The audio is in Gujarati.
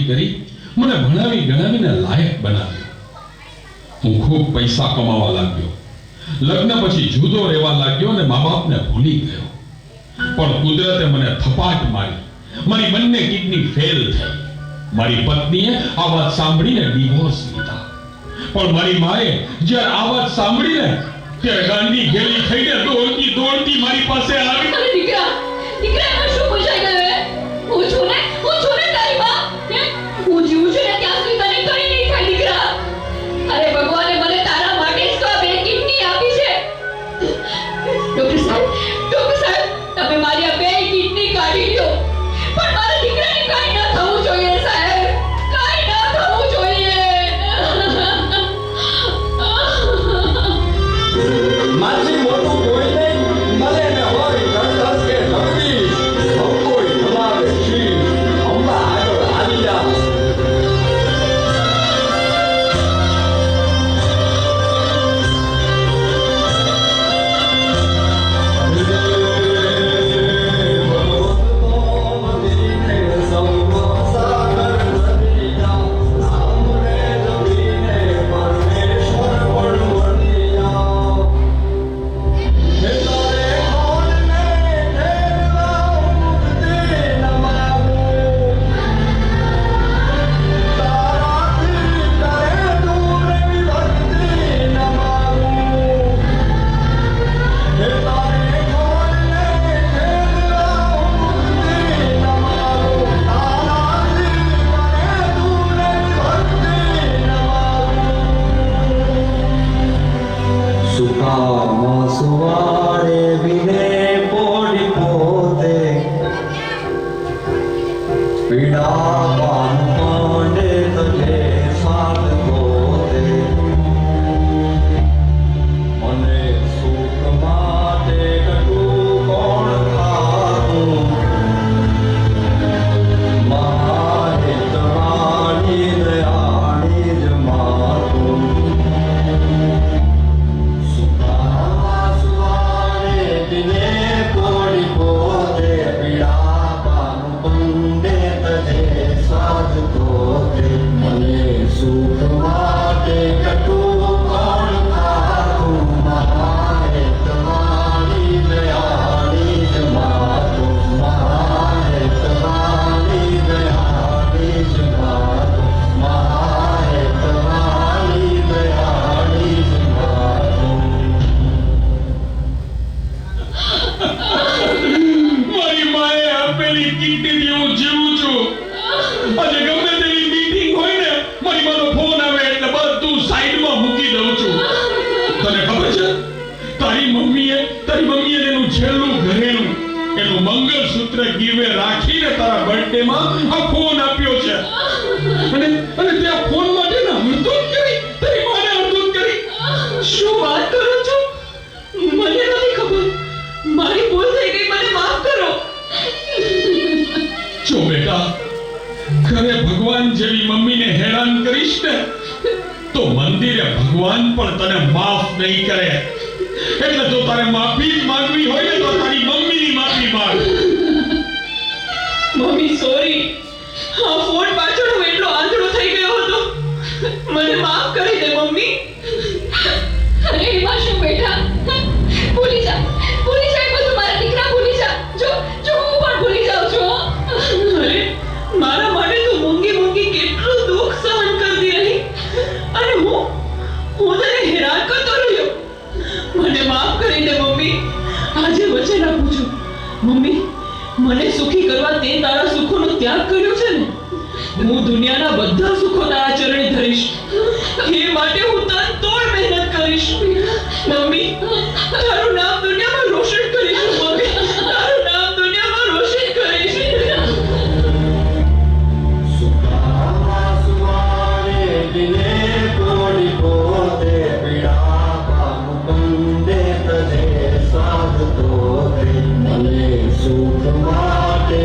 કરી મને ભણાવી ગણાવીને લાયક બનાવ્યો. હું ખૂબ પૈસા કમાવા લાગ્યો. લગ્ન પછી જુદો રહેવા લાગ્યો અને મા બાપને ભૂલી ગયો. પણ કુદરતે મને થપાટ મારી. મારી બંને કિડની ફેલ થઈ. મારી પત્નીએ આ વાત સાંભળીને ડિવોર્સ લીધા. પણ મારી માએ જ્યારે આ વાત સાંભળીને ત્યારે ગાંડી ગેલી થઈને દોડતી દોડતી મારી પાસે આવી. અરે દીકરા એમાં શું પૂછાઈ ગયું હે? હું છું ને તારી માં. હું જીવું છું ને ત્યાં સુધી તને કઈ નહીં થાય દીકરા. અરે ભગવાને મને તારા માટે જ તો આ બે કિડની આપી છે. ડોક્ટર સાહેબ તમે મારી આ બે કિડની કાઢી લ્યો. પણ મારા દીકરાને કઈ ન થવું જોઈએ સાહેબ. કઈ ન થવું જોઈએ. માછી મોટું કોઈ નહીં મળે ને હોય કણકસ કે જગદીશ સૌ કોઈ ભલાવે શીશ અંબા આગળ હાલી જા. સુખ માટે